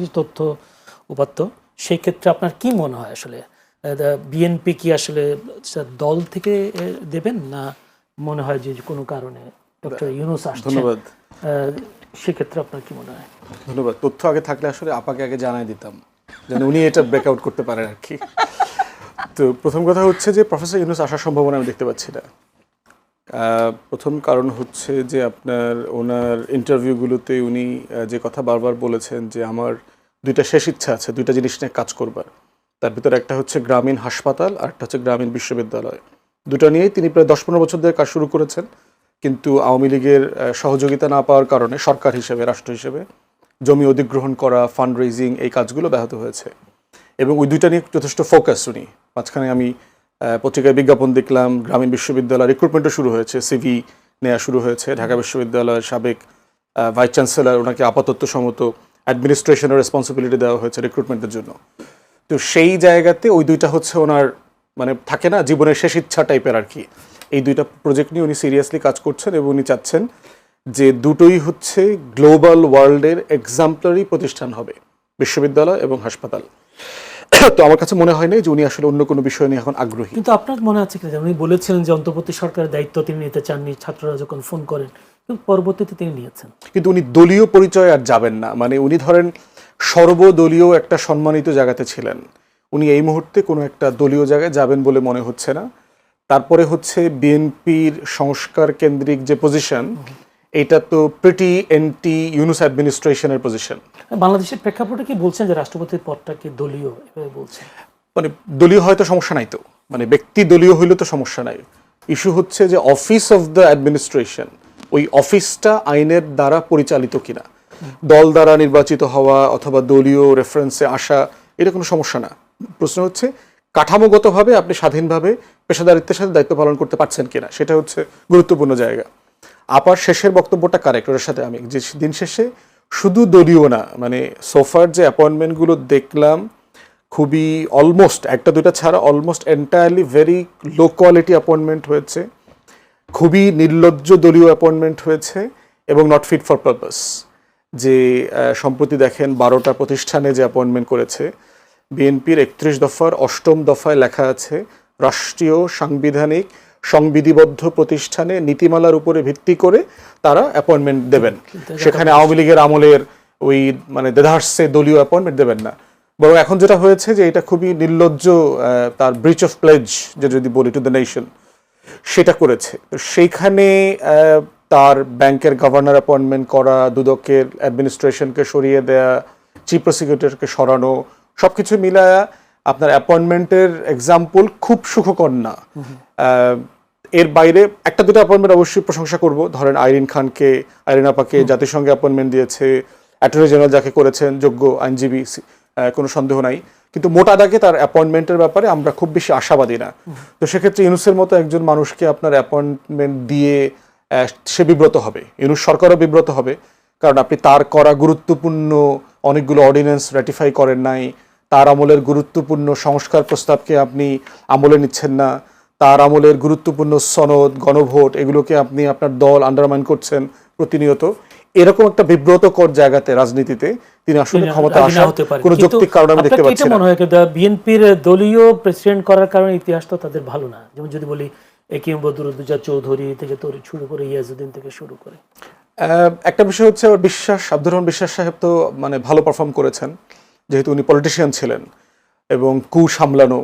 কিছু তথ্য উপাত্ত, সেই ক্ষেত্রে আপনার কি মনে হয় আসলে বিএনপি কি আসলে দল থেকে দেবেন, না মনে হয় যে কোনো কারণে ডক্টর ইউনূস আসছেন? ধন্যবাদ। সেক্ষেত্রে আপনার কি মনে হয়? ধন্যবাদ। তথ্য আগে থাকলে আসলে আপাকে আগে জানাই দিতাম যেন উনি এটা ব্রেকআউট করতে পারেন আর কি। তো প্রথম কথা হচ্ছে যে প্রফেসর ইউনূস আসার সম্ভাবনা আমি দেখতে পাচ্ছি না। প্রথম কারণ হচ্ছে যে আপনার ওনার ইন্টারভিউগুলোতে উনি যে কথা বারবার বলেছেন যে আমার দুইটা শেষ ইচ্ছা আছে, দুইটা জিনিস নিয়ে কাজ করবার। তার ভিতরে একটা হচ্ছে গ্রামীণ হাসপাতাল আর একটা হচ্ছে গ্রামীণ বিশ্ববিদ্যালয়। দুটো নিয়েই তিনি প্রায় 10-15 বছর ধরে কাজ শুরু করেছেন, কিন্তু আওয়ামী লীগের সহযোগিতা না পাওয়ার কারণে সরকার হিসেবে, রাষ্ট্র হিসেবে জমি অধিগ্রহণ করা, ফান্ড রেজিং, এই কাজগুলো ব্যাহত হয়েছে এবং ওই দুইটা নিয়ে যথেষ্ট ফোকাস উনি। মাঝখানে আমি পত্রিকায় বিজ্ঞাপন দেখলাম, গ্রামীণ বিশ্ববিদ্যালয় রিক্রুটমেন্টও শুরু হয়েছে, সিভি নেওয়া শুরু হয়েছে। ঢাকা বিশ্ববিদ্যালয়ের সাবেক ভাইস চ্যান্সেলর, ওনাকে আপাতত সম্মত অ্যাডমিনিস্ট্রেশনের রেসপন্সিবিলিটি দেওয়া হয়েছে রিক্রুটমেন্টের জন্য। তো সেই জায়গাতে ওই দুইটা হচ্ছে ওনার মানে থাকে না জীবনের শেষ ইচ্ছা টাইপের আর কি। এই দুইটা প্রজেক্ট নিয়ে উনি সিরিয়াসলি কাজ করছেন এবং উনি চাচ্ছেন যে দুটোই হচ্ছে গ্লোবাল ওয়ার্ল্ডের এক্সাম্পলারি প্রতিষ্ঠান হবে, বিশ্ববিদ্যালয় এবং হাসপাতাল। তো আমার কাছে মনে হয় না যে উনি আসলে অন্য কোনো বিষয় নিয়ে এখন আগ্রহী। কিন্তু আপনার মনে আছে কি, উনি বলেছিলেন যে অন্তর্বর্তী সরকারের দায়িত্ব তিনি নিতে চাননি, ছাত্ররা যখন ফোন করেন, কিন্তু পরবর্তীতে তিনি নিয়েছেন। কিন্তু উনি দলীয় পরিচয় আর যাবেন না, মানে উনি ধরেন সর্বদলীয় একটা সম্মানিত জায়গাতে ছিলেন, উনি এই মুহূর্তে কোনো একটা দলীয় জায়গায় যাবেন বলে মনে হচ্ছে না। তারপরে হচ্ছে বিএনপির সংস্কার কেন্দ্রিক যে পজিশন, এটা তো প্রিটি এন্টি ইউনূস অ্যাডমিনিস্ট্রেশনের পজিশন। বাংলাদেশের প্রেক্ষাপটে কি বলছেন যে রাষ্ট্রপতির পদটাকে দলীয় এভাবে বলছেন? মানে দলীয় হয়তো সমস্যা নাই, তো মানে ব্যক্তি দলীয় হইলে তো সমস্যা নাই। ইস্যু হচ্ছে যে অফিস অফ দ্য অ্যাডমিনিস্ট্রেশন, ওই অফিসটা আইনের দ্বারা পরিচালিত কিনা। দল দ্বারা নির্বাচিত হওয়া অথবা দলীয় রেফারেন্সে আসা, এটা কোনো সমস্যা না। প্রশ্ন হচ্ছে কাঠামোগতভাবে আপনি স্বাধীনভাবে পেশাদারিত্বের সাথে দায়িত্ব পালন করতে পারছেন কিনা, সেটা হচ্ছে গুরুত্বপূর্ণ জায়গা। আপার শেষের বক্তব্যটা কারেক্ট, ওর সাথে আমি যে দিন শেষে শুধু দলীয় না, মানে সোফার যে অ্যাপয়েন্টমেন্টগুলো দেখলাম খুবই অলমোস্ট একটা দুটা ছাড়া almost entirely very low quality appointment হয়েছে, খুবই নির্লজ্জ দলীয় অ্যাপয়েন্টমেন্ট হয়েছে এবং নট ফিট ফর পারপাস। যে সম্প্রতি দেখেন 12টা প্রতিষ্ঠানে যে অ্যাপয়েন্টমেন্ট করেছে, বিএনপির 31 দফার 8ম দফায় লেখা আছে রাষ্ট্রীয় সাংবিধানিক সংবিধিবদ্ধ প্রতিষ্ঠানে নীতিমালার উপরে ভিত্তি করে তারা অ্যাপয়েন্টমেন্ট দেবেন। সেখানে আওয়ামী লীগের আমলের ওই মানে দেধার্সে দলীয় অ্যাপয়েন্টমেন্ট দেবেন না। বরং এখন যেটা হয়েছে যে এটা খুবই নির্লজ্জ, তার ব্রিচ অফ প্লেজ যে যদি বলি টু দ্য নেশন, সেটা করেছে। তো সেইখানে তার ব্যাংকের গভর্নর অ্যাপয়েন্টমেন্ট করা, দুদকের অ্যাডমিনিস্ট্রেশনকে সরিয়ে দেয়া, চিফ প্রসিকিউটরকে সরানো, সব কিছু মিলায়া আপনার অ্যাপয়েন্টমেন্টের এক্সাম্পল খুব সুখকর না। এর বাইরে একটা দুটো অ্যাপয়েন্টমেন্ট অবশ্যই প্রশংসা করব, ধরেন আইরিন খানকে, আইরিন আপাকে জাতিসংঘে অ্যাপয়েন্টমেন্ট দিয়েছে, অ্যাটর্নি জেনারেল যাকে করেছেন যোগ্য আইনজীবী, কোনো সন্দেহ নাই। কিন্তু মোটা দাগে তার অ্যাপয়েন্টমেন্টের ব্যাপারে আমরা খুব বেশি আশাবাদী না। তো সেক্ষেত্রে ইউনূসের মতো একজন মানুষকে আপনার অ্যাপয়েন্টমেন্ট দিয়ে সে বিব্রত হবে, ইউনূস সরকারও বিব্রত হবে, কারণ আপনি তার করা গুরুত্বপূর্ণ অনেকগুলো অর্ডিন্যান্স র্যাটিফাই করেন নাই, তার আমলের গুরুত্বপূর্ণ সংস্কার প্রস্তাবকে আপনি আমলে নিচ্ছেন না, তার আমলের গুরুত্বপূর্ণ সনদ, গণভোট, এগুলোকে আপনি আপনার দল আন্ডারমাইন করছেন প্রতিনিয়ত। এরকম একটা বিব্রতকর জায়গাতে রাজনীতিতে তিনি আসলে ক্ষমতা আসার কোনো যৌক্তিক কারণ আমি দেখতে পাচ্ছি না। মনে হয় বিএনপির দলীয় প্রেসিডেন্ট করার কারণে ইতিহাস তো তাদের ভালো না। যেমন যদি বলি একিম বদরুদ্দোজা চৌধুরী থেকে শুরু করে ইয়াজউদ্দিন থেকে শুরু করে, একটা বিষয় হচ্ছে ওর বিশ্বাস, আব্দুর রহমান বিশ্বাস সাহেব তো মানে ভালো পারফর্ম করেছেন, যেহেতু উনি পলিটিশিয়ান ছিলেন এবং কু সামলানো,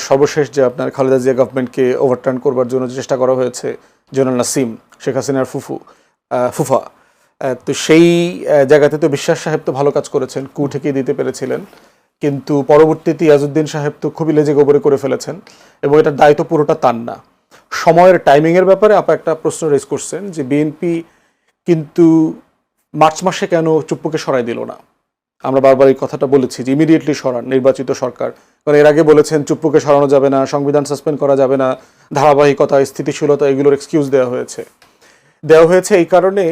সর্বশেষ যে আপনার খালেদা জিয়া গভর্নমেন্টকে ওভারটার্ন করবার জন্য চেষ্টা করা হয়েছে, জেনারেল নাসিম, শেখ হাসিনার ফুফা, তো সেই জায়গাতে তো বিশ্বাস সাহেব তো ভালো কাজ করেছেন, কু ঠেকিয়ে দিতে পেরেছিলেন। কিন্তু পরবর্তীতে ইয়াজউদ্দিন সাহেব তো খুবই লেজে গোবরে করে ফেলেছেন এবং এটার দায়িত্ব পুরোটা তার না। সময়ের টাইমিংয়ের ব্যাপারে আপা একটা প্রশ্ন রেজ করছেন যে বিএনপি কিন্তু মার্চ মাসে কেন চুপ্পুকে সরাই দিল না। আমরা বারবার এই কথাটা বলেছি যে ইমিডিয়েটলি সরান নির্বাচিত সরকার, কারণ এর আগে বলেছেন চুপ্পুকে সরানো যাবে না, সংবিধান সাসপেন্ড করা যাবে না, ধারাবাহিকতা, স্থিতিশীলতা, এগুলোর এক্সকিউজ দেওয়া হয়েছে এই কারণে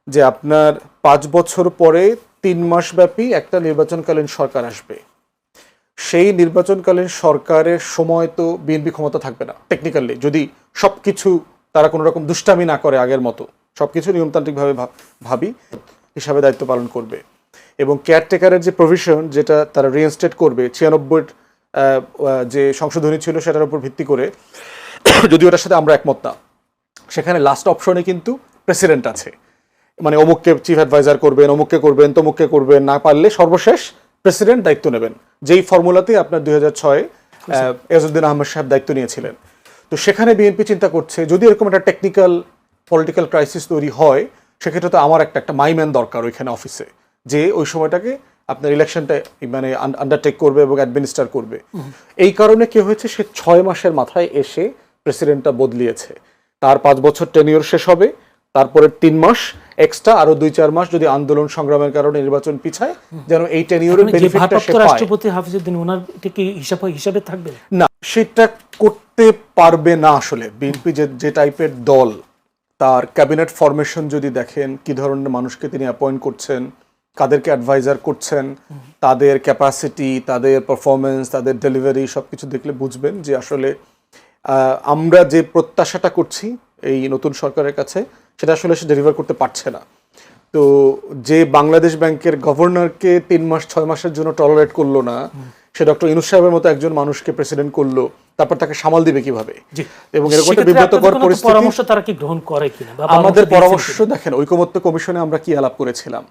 যে আপনার 5 বছর পরে 3 মাস ব্যাপী একটা নির্বাচনকালীন সরকার আসবে। সেই নির্বাচনকালীন সরকারের সময় তো বিএনপি ক্ষমতা থাকবে না টেকনিক্যালি, যদি সবকিছু তারা কোনো রকম দুষ্টামি না করে, আগের মতো সবকিছু নিয়মতান্ত্রিকভাবে ভাবি হিসাবে দায়িত্ব পালন করবে। এবং কেয়ারটেকারের যে প্রভিশন যেটা তারা রিইনস্টেট করবে 96 যে সংশোধনী ছিল সেটার উপর ভিত্তি করে, যদিও ওটার সাথে আমরা একমত না, সেখানে লাস্ট অপশনে কিন্তু প্রেসিডেন্ট আছে, মানে অমুককে চিফ অ্যাডভাইজার করবেন, অমুককে করবেন, তমুককে করবেন, না পারলে সর্বশেষ প্রেসিডেন্ট দায়িত্ব নেবেন, যেই ফর্মুলাতে আপনার 2006 এজাজউদ্দিন আহমেদ সাহেব দায়িত্ব নিয়েছিলেন। তো সেখানে বিএনপি চিন্তা করছে যদি এরকম একটা টেকনিক্যাল পলিটিক্যাল ক্রাইসিস তৈরি হয়, সেক্ষেত্রে তো আমার একটা মাইম্যান দরকার ওইখানে অফিসে, যে ওই সময়টাকে আপনার ইলেকশনটা মানে আন্ডারটেক করবে এবং অ্যাডমিনিস্টার করবে। এই কারণে কি হয়েছে, সে 6 মাসের মাথায় এসে প্রেসিডেন্টটা বদলিয়েছে। তার 5 বছর টেনিওর শেষ হবে, তারপরে 3 মাস এক্সট্রা আরো 2-4 মাস যদি আন্দোলন সংগ্রামের কারণে নির্বাচন পিছায়, যেন এই টেনিওরের বেনিফিটটা সে পায়। রাষ্ট্রপতি হাফিজউদ্দিন ওনার এটা কি হিসাবে থাকবে না, সেটা করতে পারবে না। আসলে বিএনপি যে টাইপের দল, তার ক্যাবিনেট ফরমেশন যদি দেখেন, কি ধরনের মানুষকে তিনি অ্যাপয়েন্ট করছেন, কাদেরকে অ্যাডভাইজার করছেন, তাদের ক্যাপাসিটি, তাদের পারফরমেন্স, তাদের ডেলিভারি সবকিছু দেখলে বুঝবেন যে আসলে আমরা যে প্রত্যাশাটা করছি এই নতুন সরকারের কাছে, সেটা আসলে সে ডেলিভার করতে পারছে না। তো যে বাংলাদেশ ব্যাংকের গভর্নরকে 3 মাস 6 মাসের জন্য টলারেট করলো না, সে ডক্টর ইউনূস সাহেবের মতো একজন মানুষকে প্রেসিডেন্ট করলো, তারপর তাকে সামাল দিবে কিভাবে? এবং এরকম একটা বিব্রতকর পরিস্থিতি। পরামর্শ তারা কি গ্রহণ করে কিনা? আমাদের পরামর্শ দেখেন, ঐকমত্য কমিশনে আমরা কি আলাপ করেছিলাম?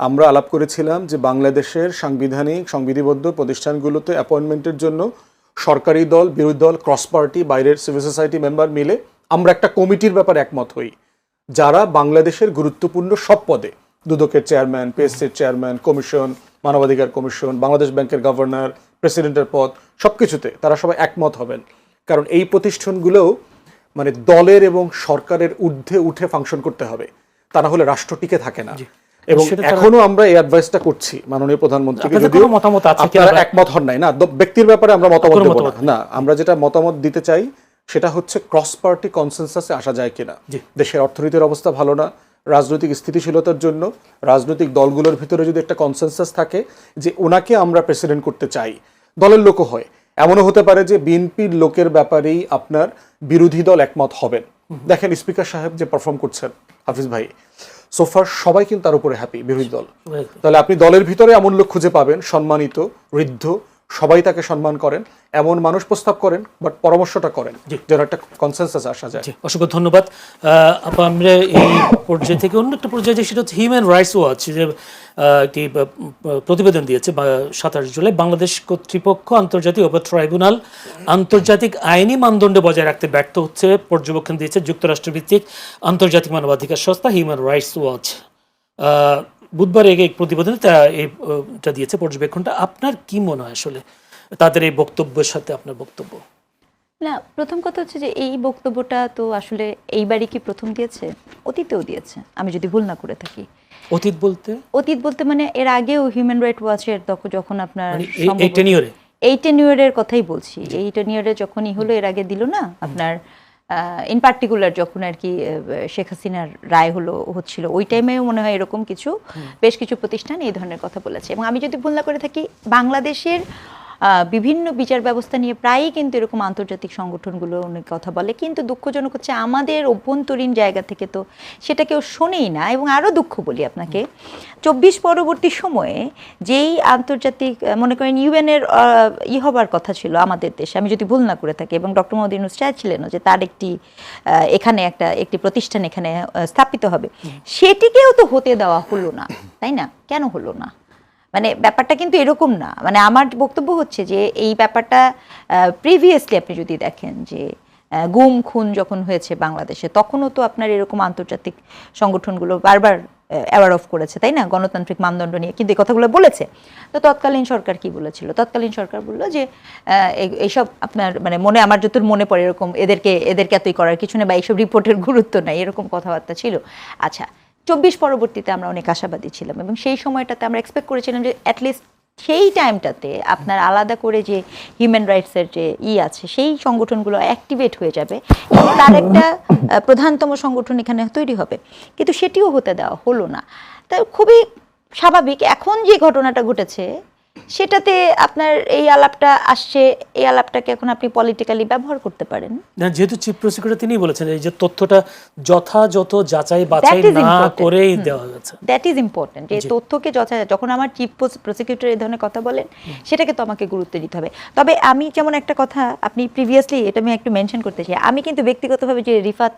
আমরা আলাপ করেছিলাম যে বাংলাদেশের সাংবিধানিক সংবিধিবদ্ধ প্রতিষ্ঠানগুলোতে অ্যাপয়েন্টমেন্টের জন্য সরকারি দল, বিরোধী দল, ক্রস পার্টি, বাইরের সিভিল সোসাইটি মেম্বার মিলে আমরা একটা কমিটির ব্যাপারে একমত হই, যারা বাংলাদেশের গুরুত্বপূর্ণ সব পদে, দুদকের চেয়ারম্যান, পিএসসির চেয়ারম্যান, কমিশন, মানবাধিকার কমিশন, বাংলাদেশ ব্যাংকের গভর্নর, প্রেসিডেন্টের পদ, সবকিছুতে তারা সবাই একমত হবেন। কারণ এই প্রতিষ্ঠানগুলোও মানে দলের এবং সরকারের ঊর্ধ্বে উঠে ফাংশন করতে হবে, তা না হলে রাষ্ট্র টিকে থাকে না। এবং এখনো আমরা এই অ্যাডভাইসটা করছি মাননীয় প্রধানমন্ত্রীকে, যদিও মতামত আছে আপনারা একমত হন নাই, না ব্যক্তির ব্যাপারে আমরা মতামত দেব না, আমরা যেটা মতামত দিতে চাই সেটা হচ্ছে ক্রস পার্টি কনসেনসাসে আসা যায় কিনা। দেশের অর্থনীতির অবস্থা ভালো না, রাজনৈতিক স্থিতিশীলতার জন্য রাজনৈতিক দলগুলোর ভিতরে যদি একটা কনসেনসাস থাকে যে ওনাকে আমরা প্রেসিডেন্ট করতে চাই, দলের লোকও হয়, এমনও হতে পারে যে বিএনপির লোকের ব্যাপারেই আপনার বিরোধী দল একমত হবেন। দেখেন স্পিকার সাহেব যে পারফর্ম করছেন, হাফিজ ভাই, সোফার সবাই কিন্তু তার উপরে হ্যাপি, বিরোধী দল। তাহলে আপনি দলের ভিতরে এমন লোক খুঁজে পাবেন, সম্মানিত, বৃদ্ধ, সবাই তাকে সম্মান করেন, এমন মানুষ প্রস্তাব করেন, বাট পরামর্শটা করেন যেন একটা কনসেনসাস আসা যায়। অসংখ্য ধন্যবাদ। আমরা এই পর্যায়ে থেকে অন্য একটা পর্যায়ে যে সেটা হচ্ছে হিউম্যান রাইটস ওয়াচ যে একটি প্রতিবেদন দিয়েছে 27 জুলাই, বাংলাদেশ কর্তৃপক্ষ আন্তর্জাতিক অপরাধ ট্রাইব্যুনাল আন্তর্জাতিক আইনি মানদণ্ড বজায় রাখতে ব্যর্থ হচ্ছে পর্যবেক্ষণ দিয়েছে যুক্তরাষ্ট্র ভিত্তিক আন্তর্জাতিক মানবাধিকার সংস্থা হিউম্যান রাইটস ওয়াচ। বুধবার এই প্রতিবেদনে এটা দিয়েছে পর্যবেক্ষণটা। আপনার কি মনে হয় আসলে তাদের এই বক্তব্যের সাথে আপনার বক্তব্য? না, প্রথম কথা হচ্ছে যে এই বক্তব্যটা তো আসলে এইবারই কি প্রথম দিয়েছে, অতীতেও দিয়েছে, আমি যদি ভুল না করে থাকি। অতীত বলতে মানে এর আগেও হিউম্যান রাইট ওয়াচের যখন আপনার এই টেনিওরের কথাই বলছি, এই টেনিওরে যখনই হলো, এর আগে দিল না আপনার ইন পার্টিকুলার যখন আর কি শেখ হাসিনার রায় হচ্ছিল, ওই টাইমেও মনে হয় এরকম বেশ কিছু প্রতিষ্ঠান এই ধরনের কথা বলেছে। এবং আমি যদি ভুল না করে থাকি, বাংলাদেশের বিভিন্ন বিচার ব্যবস্থা নিয়ে প্রায়ই কিন্তু এরকম আন্তর্জাতিক সংগঠনগুলো অনেক কথা বলে, কিন্তু দুঃখজনক হচ্ছে আমাদের অভ্যন্তরীণ জায়গা থেকে তো সেটা কেউ শোনেই না। এবং আরও দুঃখ বলি আপনাকে, 24 পরবর্তী সময়ে যেই আন্তর্জাতিক মনে করেন ইউএনের হবার কথা ছিল আমাদের দেশে, আমি যদি ভুল না করে থাকি, এবং ডক্টর মোহাম্মদ ইউনূস চাইছিলেন যে তার এখানে একটি প্রতিষ্ঠান এখানে স্থাপিত হবে, সেটিকেও তো হতে দেওয়া হলো না, তাই না? কেন হলো না? মানে ব্যাপারটা কিন্তু এরকম না। মানে আমার বক্তব্য হচ্ছে যে এই ব্যাপারটা প্রিভিয়াসলি আপনি যদি দেখেন যে গুম খুন যখন হয়েছে বাংলাদেশে, তখনও তো আপনার এরকম আন্তর্জাতিক সংগঠনগুলো বারবার অ্যাওয়ার অফ করেছে, তাই না, গণতান্ত্রিক মানদণ্ড নিয়ে, কিন্তু এই কথাগুলো বলেছে। তো তৎকালীন সরকার কি বলেছিল? তৎকালীন সরকার বললো যে এইসব আপনার মানে আমার যতদূর মনে পড়ে এরকম এদেরকে এতই করার কিছু নেই, বা এইসব রিপোর্টের গুরুত্ব নাই, এরকম কথাবার্তা ছিল। আচ্ছা, 24 পরবর্তীতে আমরা অনেক আশাবাদী ছিলাম, এবং সেই সময়টাতে আমরা এক্সপেক্ট করেছিলাম যে অ্যাটলিস্ট সেই টাইমটাতে আপনার আলাদা করে যে হিউম্যান রাইটসের যে আছে, সেই সংগঠনগুলো অ্যাক্টিভেট হয়ে যাবে এবং তার একটা প্রধানতম সংগঠন এখানে তৈরি হবে, কিন্তু সেটিও হতে দেওয়া হলো না। তাই খুবই স্বাভাবিক এখন যে ঘটনাটা ঘটেছে সেটাতে আপনার এই আলাপটা আসছে, এই আলাপটাকে এখন আপনি পলিটিক্যালি ব্যবহার করতে পারেন। না, যেহেতু চিফ প্রসিকিউটর তিনি বলেছেন এই যে তথ্যটা যথাযথ যাচাই বাছাই That is না important. করেই দেওয়া হয়েছে। That is important. এই তথ্যকে যখন আমার চিফ প্রসিকিউটর এই ধরনের কথা বলেন, সেটাকে তো আমাকে গুরুত্ব দিতে হবে। তবে আমি যেমন একটা কথা আপনি প্রিভিয়াসলি এটা আমি একটু মেনশন করতে চাই, আমি কিন্তু ব্যক্তিগতভাবে যে রিফাত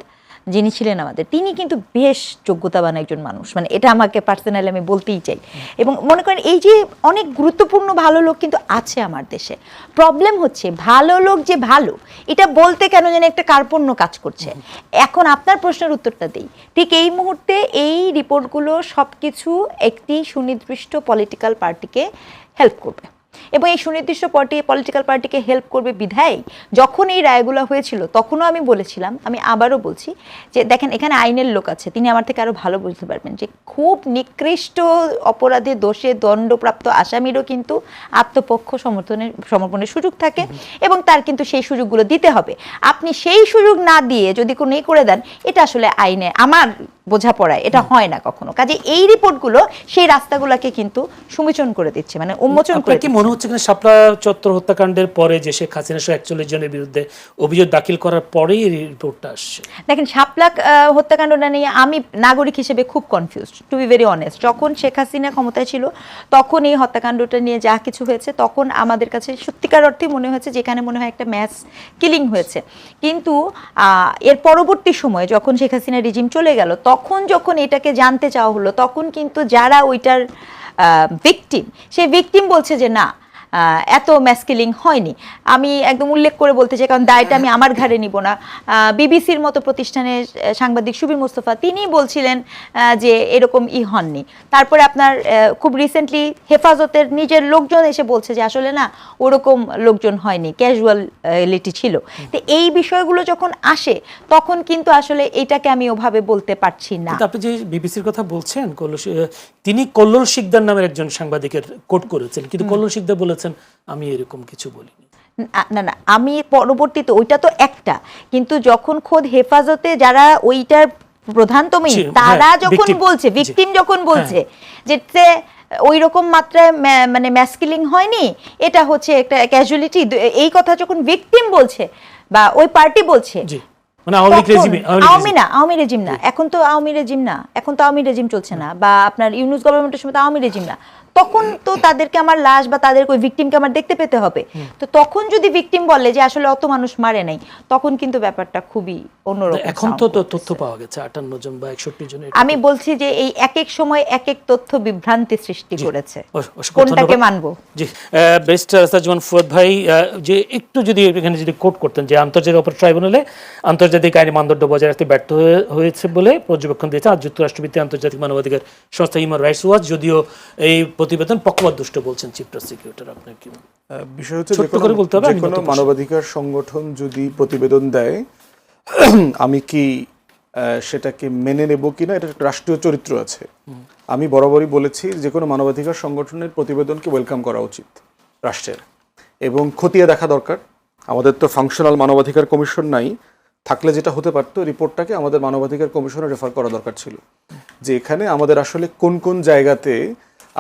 যিনি ছিলেন আমাদের, তিনি কিন্তু বেশ যোগ্যতাবান একজন মানুষ, মানে এটা আমাকে পার্সোনালি আমি বলতেই চাই। এবং মনে করেন এই যে অনেক গুরুত্বপূর্ণ ভালো লোক কিন্তু আছে আমার দেশে। প্রবলেম হচ্ছে ভালো লোক যে ভালো এটা বলতে কেন যেন একটা কার্পণ্য কাজ করছে। এখন আপনার প্রশ্নের উত্তরটা দিই, ঠিক এই মুহূর্তে এই রিপোর্টগুলো সব কিছু একটি সুনির্দিষ্ট পলিটিক্যাল পার্টিকে হেল্প করবে, এবং এই সুনির্দিষ্ট পলিটিক্যাল পার্টিকে হেল্প করবে বিধায় যখন এই রায়গুলো হয়েছিল তখনও আমি বলেছিলাম, আমি আবারও বলছি যে দেখেন এখানে আইনের লোক আছে, তিনি আমার থেকে আরো ভালো বুঝতে পারবেন যে খুব নিকৃষ্ট অপরাধে দোষে দণ্ডপ্রাপ্ত আসামিরও কিন্তু আত্মপক্ষ সমর্পণের সুযোগ থাকে, এবং তার কিন্তু সেই সুযোগগুলো দিতে হবে। আপনি সেই সুযোগ না দিয়ে যদি কোনো করে দেন, এটা আসলে আইনে আমার বোঝাপড়ায় এটা হয় না কখনো। কাজে এই রিপোর্টগুলো সেই রাস্তাগুলোকে কিন্তু সুমিচন করে দিচ্ছে, মানে উন্মোচন করে কি মনে হচ্ছে কিনা শাপলা চত্বর হত্যাকাণ্ডের পরে যে শেখ হাসিনা সহ 41 জনের বিরুদ্ধে অভিযোগ দাখিল করার পরেই এই রিপোর্টটা আসছে? দেখেন শাপলা হত্যাকাণ্ডটা নিয়ে আমি নাগরিক হিসেবে খুব confused, to be very honest. যখন শেখ হাসিনা ক্ষমতায় ছিল তখন এই হত্যাকাণ্ডটা নিয়ে যা কিছু হয়েছে তখন আমাদের কাছে সত্যিকার অর্থে মনে হয়েছে যেখানে মনে হয় একটা ম্যাস কিলিং হয়েছে। কিন্তু এর পরবর্তী সময়ে যখন শেখ হাসিনা রিজিম চলে গেল, তখন যখন এটাকে জানতে চাওয়া হলো, তখন কিন্তু যারা ওইটার ভিকটিম, সেই ভিকটিম বলছে যে না, এত ম্যাসকিলিং হয়নি। আমি একদম উল্লেখ করে বলতে চাই, কারণ দায়টা আমি আমার ঘাড়ে নিব না। বিবিসির মতো প্রতিষ্ঠানের সাংবাদিক সুবীর মোস্তফা তিনি বলছিলেন যে এরকম হননি। তারপরে আপনার খুব রিসেন্টলি হেফাজতের নিজের লোকজন এসে বলছে যে আসলে না, ওরকম লোকজন হয়নি, ক্যাজুয়ালিটি ছিল। তো এই বিষয়গুলো যখন আসে তখন কিন্তু আসলে এটাকে আমি ওভাবে বলতে পারছি না। আপনি যে বিবিসির কথা বলছেন, তিনি কল্লোল শিকদার নামের একজন সাংবাদিকের কোট করেছেন, কিন্তু কল্লোল শিকদার বলেছেন আমি এরকম কিছু বলিনি। না না, আমি পরবর্তীতে ওইটা তো একটা, কিন্তু যখন খোদ হেফাজতে যারা ওইটার প্রধানতম তারা যখন বলছে, ভিকটিম যখন বলছে যে ওই রকম মাত্রায় মানে ম্যাসকিলিং হয়নি, এটা হচ্ছে একটা ক্যাজুয়ালিটি, এই কথা যখন ভিকটিম বলছে বা ওই পার্টি বলছে, মানে আওয়ামী রেজিম না, এখন তো আওয়ামী রেজিম চলছে না, বা আপনার ইউনূস গভর্নমেন্টের সময় আওয়ামী রেজিম না, তখন তো তাদেরকে আমার লাশ বা তাদের ওই ভিকটিমকে আমার দেখতে পেতে হবে। তো তখন যদি ভিকটিম বলে যে আসলে অত মানুষ মারে নাই, তখন কিন্তু ব্যাপারটা খুবই অন্যরকম। এখন তো তথ্য পাওয়া গেছে 58 জন বা 61 জন। আমি বলছি যে এই এক এক সময় এক এক তথ্য বিভ্রান্তি সৃষ্টি করেছে, কোনটাকে মানবো? জি, ব্যারিস্টার আসাদুজ্জামান ফুয়াদ ভাই, যে একটু যদি এখানে যদি কোট করতেন যে আন্তর্জাতিক অপরাধ ট্রাইব্যুনালে আন্তর্জাতিক আইনি মানদণ্ড বজায় রাখতে ব্যর্থ হয়েছে বলে পর্যবেক্ষণ দিয়েছে আজ যুক্তরাষ্ট্রভিত্তিক আন্তর্জাতিক মানবাধিকার সংস্থা হিউম্যান রাইটস ওয়াচ, যদিও এই প্রতিবেদন পক্ষপাতদুষ্ট বলছেন চিফ প্রসিকিউটর। আপনার কি বিষয় হচ্ছে, যে কোনো মানবাধিকার সংগঠন যদি প্রতিবেদন দেয়, আমি কি সেটাকে মেনে নেব কিনা, এটা রাষ্ট্রীয় চরিত্র আছে। আমি বরাবরই বলেছি যে কোনো মানবাধিকার সংগঠনের প্রতিবেদনকে ওয়েলকাম করা উচিত রাষ্ট্রের, এবং খতিয়ে দেখা দরকার। আমাদের তো ফাংশনাল মানবাধিকার কমিশন নাই, থাকলে যেটা হতে পারতো, রিপোর্টটাকে আমাদের মানবাধিকার কমিশনে রেফার করা দরকার ছিল, যে এখানে আমাদের আসলে কোন কোন জায়গাতে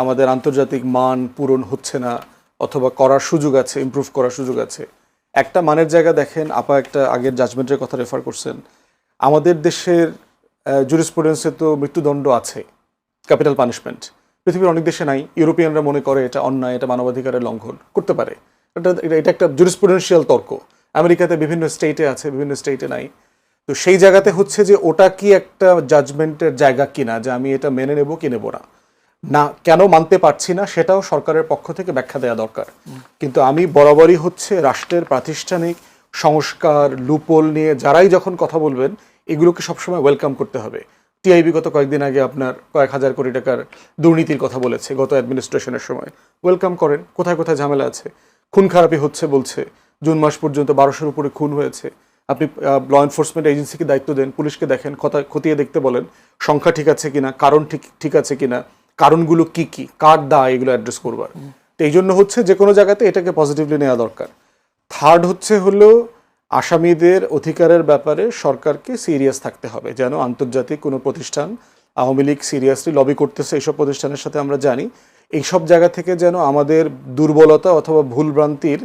আমাদের আন্তর্জাতিক মান পূরণ হচ্ছে না, অথবা করার সুযোগ আছে, ইমপ্রুভ করার সুযোগ আছে। একটা মানের জায়গা দেখেন, আপা একটা আগের জাজমেন্টের কথা রেফার করছেন, আমাদের দেশের জুরিসপ্রুডেন্সে তো মৃত্যুদণ্ড আছে, ক্যাপিটাল পানিশমেন্ট। পৃথিবীর অনেক দেশে নাই। ইউরোপিয়ানরা মনে করে এটা অন্যায়, এটা মানবাধিকারের লঙ্ঘন করতে পারে, এটা একটা জুরিসপ্রুডেন্সিয়াল তর্ক। আমেরিকাতে বিভিন্ন স্টেটে আছে, বিভিন্ন স্টেটে নাই। তো সেই জায়গাতে হচ্ছে যে ওটা কি একটা জাজমেন্টের জায়গা কিনা, যে আমি এটা মেনে নেব কি নেব না, না কেন মানতে পারছি না সেটাও সরকারের পক্ষ থেকে ব্যাখ্যা দেওয়া দরকার। কিন্তু আমি বরাবরই হচ্ছে রাষ্ট্রের প্রাতিষ্ঠানিক সংস্কার লুপোল নিয়ে যারাই যখন কথা বলবেন, এগুলোকে সবসময় ওয়েলকাম করতে হবে। টিআইবি গত কয়েকদিন আগে আপনার কয়েক হাজার কোটি টাকার দুর্নীতির কথা বলেছে গত অ্যাডমিনিস্ট্রেশনের সময়, ওয়েলকাম করেন। কোথায় কোথায় ঝামেলা আছে, খুন খারাপি হচ্ছে বলছে, জুন মাস পর্যন্ত 1200-র উপরে খুন হয়েছে। আপনি ল এনফোর্সমেন্ট এজেন্সিকে দায়িত্ব দেন, পুলিশকে দেখেন, খতিয়ে দেখতে বলেন সংখ্যা ঠিক আছে কিনা, কারণ ঠিক আছে কিনা, কারণগুলো কি কি, কার দায়, এগুলো অ্যাড্রেস করবার। তো এই জন্য হচ্ছে যে কোনো জায়গাতে এটাকে পজিটিভলি নেওয়া দরকার। থার্ড হলো আসামিদের অধিকারের ব্যাপারে সরকারকে সিরিয়াস থাকতে হবে, যেন আন্তর্জাতিক কোনো প্রতিষ্ঠান, আওয়ামী লীগ সিরিয়াসলি লবি করতেছে এইসব প্রতিষ্ঠানের সাথে আমরা জানি, এইসব জায়গা থেকে যেন আমাদের দুর্বলতা অথবা ভুলভ্রান্তির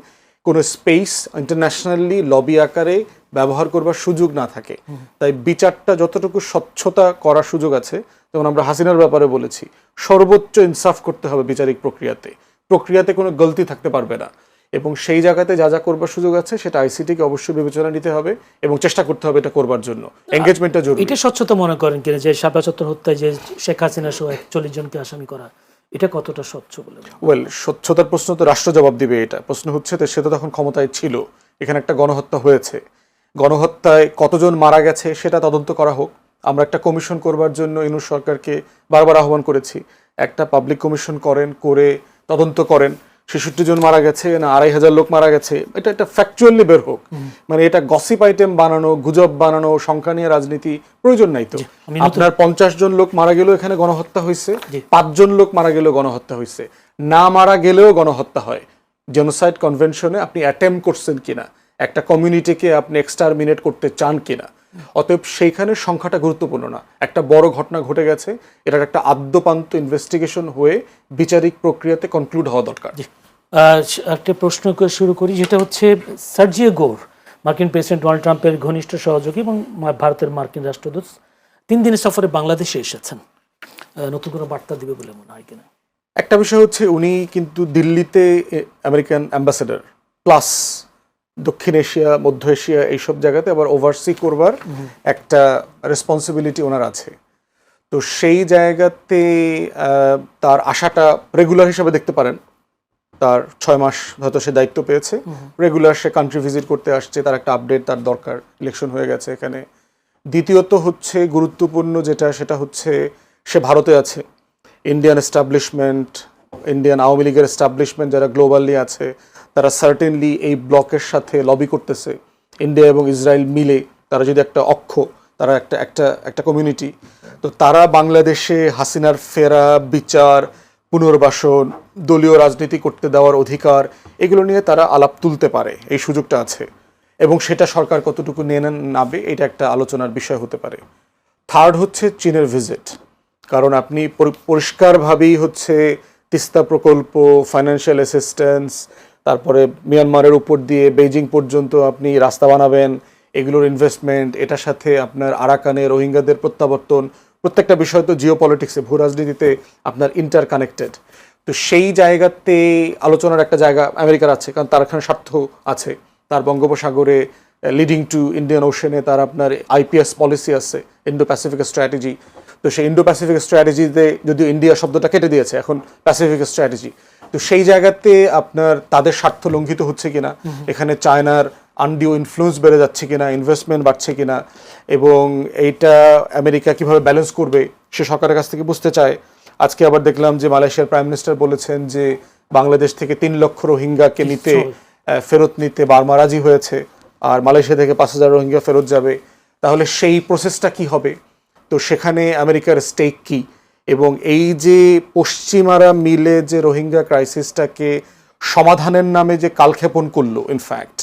কোনো স্পেস ইন্টারন্যাশনালি লবি আকারে ব্যবহার করবার সুযোগ না থাকে। তাই বিচারটা যতটুকু স্বচ্ছতা করার সুযোগ আছে, যেমন আমরা হাসিনার ব্যাপারে বলেছি, সর্বোচ্চ ইনসাফ করতে হবে বিচারিক প্রক্রিয়াতে কোনো গলতি থাকতে পারবে না, এবং সেই জায়গাতে যা যা করবার সুযোগ আছে সেটা আইসিটিকে অবশ্যই বিবেচনা নিতে হবে এবং চেষ্টা করতে হবে এটা করবার জন্য। এনগেজমেন্টটা জরুরি। এটা স্বচ্ছতা মনে করেন কিনা যে শাপলা চত্বর হত্যায় যে শেখ হাসিনা সহ 41 জনকে আসামি করা, এটা কতটা স্বচ্ছ বলে? ওয়েল, স্বচ্ছতার প্রশ্ন তো রাষ্ট্র জবাব দিবে। এটা প্রশ্ন হচ্ছে তো সে তো তখন ক্ষমতায় ছিল, এখানে একটা গণহত্যা হয়েছে, গণহত্যায় কতজন মারা গেছে সেটা তদন্ত করা হোক। আমরা একটা কমিশন করবার জন্য ইউনূস সরকারকে বারবার আহ্বান করেছি, একটা পাবলিক কমিশন করে তদন্ত করেন, 66 জন মারা গেছে না 2500 লোক মারা গেছে, এটা একটা ফ্যাকচুয়ালি বের হোক। মানে এটা গসিপ আইটেম বানানো, গুজব বানানো, সংখ্যা নিয়ে রাজনীতি প্রয়োজন নাই তো। আপনার 50 জন লোক মারা গেলেও এখানে গণহত্যা হয়েছে, 5 জন লোক মারা গেলেও গণহত্যা হয়েছে, না মারা গেলেও গণহত্যা হয়। জেনোসাইড কনভেনশনে আপনি অ্যাটেম্প করছেন কিনা, একটা কমিউনিটিকে আপনি এক্সটারমিনেট করতে চান কিনা, অতএব সেইখানে সংখ্যাটা গুরুত্বপূর্ণ না। একটা বড় ঘটনা ঘটে গেছে, এটার একটা আদ্যপান্ত ইনভেস্টিগেশন হয়ে বিচারিক প্রক্রিয়াতে কনক্লুড হওয়া দরকার। একটা প্রশ্ন করে শুরু করি, যেটা হচ্ছে সার্জিও গোর, মার্কিন প্রেসিডেন্ট ডোনাল্ড ট্রাম্পের ঘনিষ্ঠ সহযোগী এবং ভারতের মার্কিন রাষ্ট্রদূত, 3 দিনের সফরে বাংলাদেশে এসেছেন। নতুন কোনো বার্তা দিবে বলে মনে হয় কিনা? একটা বিষয় হচ্ছে উনি কিন্তু দিল্লিতে আমেরিকান অ্যাম্বাসেডর প্লাস দক্ষিণ এশিয়া, মধ্য এশিয়া এইসব জায়গাতে আবার ওভারসি করবার একটা রেসপন্সিবিলিটি ওনার আছে। তো সেই জায়গাতে তার আশাটা রেগুলার হিসাবে দেখতে পারেন। তার 6 মাস হয়তো সে দায়িত্ব পেয়েছে, রেগুলার সে কান্ট্রি ভিজিট করতে আসছে, তার একটা আপডেট তার দরকার, ইলেকশন হয়ে গেছে এখানে। দ্বিতীয়ত হচ্ছে গুরুত্বপূর্ণ যেটা, সেটা হচ্ছে সে ভারতে আছে, ইন্ডিয়ান এস্টাবলিশমেন্ট, ইন্ডিয়ান আওয়ামী লীগের এস্টাবলিশমেন্ট যারা গ্লোবালি আছে, তারা সার্টেনলি এই ব্লকের সাথে লবি করতেছে। ইন্ডিয়া এবং ইসরায়েল মিলে তারা যদি একটা অক্ষ, তারা একটা কমিউনিটি, তো তারা বাংলাদেশে হাসিনার ফেরা, বিচার, পুনর্বাসন, দলীয় রাজনীতি করতে দেওয়ার অধিকার, এগুলো নিয়ে তারা আলাপ তুলতে পারে, এই সুযোগটা আছে, এবং সেটা সরকার কতটুকু নিয়ে নাবে এটা একটা আলোচনার বিষয় হতে পারে। থার্ড হচ্ছে চীনের ভিজিট, কারণ আপনি পরিষ্কারভাবেই হচ্ছে তিস্তা প্রকল্প, ফাইন্যান্সিয়াল অ্যাসিস্ট্যান্স, তারপরে মিয়ানমারের উপর দিয়ে বেইজিং পর্যন্ত আপনি রাস্তা বানাবেন, এগুলোর ইনভেস্টমেন্ট, এটার সাথে আপনার আরাকানে রোহিঙ্গাদের প্রত্যাবর্তন, প্রত্যেকটা বিষয় তো জিও পলিটিক্সে, ভূ রাজনীতিতে আপনার ইন্টার কানেক্টেড। তো সেই জায়গাতে আলোচনার একটা জায়গা আমেরিকার আছে, কারণ তার এখানে স্বার্থ আছে, তার বঙ্গোপসাগরে লিডিং টু ইন্ডিয়ান ওশেনে তার আপনার আইপিএস পলিসি আছে, ইন্ডো প্যাসিফিক স্ট্র্যাটেজি। তো সেই ইন্ডো প্যাসিফিক স্ট্র্যাটেজিতে যদিও ইন্ডিয়া শব্দটা কেটে দিয়েছে, এখন প্যাসিফিক স্ট্র্যাটেজি। তো সেই জায়গাতে আপনার তাদের স্বার্থ লঙ্ঘিত হচ্ছে কিনা, এখানে চায়নার আনডিউ ইনফ্লুয়েন্স বেড়ে যাচ্ছে কিনা, ইনভেস্টমেন্ট বাড়ছে কিনা, এবং এইটা আমেরিকা কিভাবে ব্যালেন্স করবে সে সরকারের কাছ থেকে বুঝতে চায়। আজকে আবার দেখলাম যে মালয়েশিয়ার প্রাইম মিনিস্টার বলেছেন যে বাংলাদেশ থেকে 3 লক্ষ রোহিঙ্গাকে ফেরত নিতে বার্মা রাজি হয়েছে, আর মালয়েশিয়া থেকে 5000 রোহিঙ্গা ফেরত যাবে। তাহলে সেই প্রসেসটা কি হবে, তো সেখানে আমেরিকার স্টেক কি, এবং এই যে পশ্চিমারা মিলে যে রোহিঙ্গা ক্রাইসিসটাকে সমাধানের নামে যে কালক্ষেপণ করলো, ইনফ্যাক্ট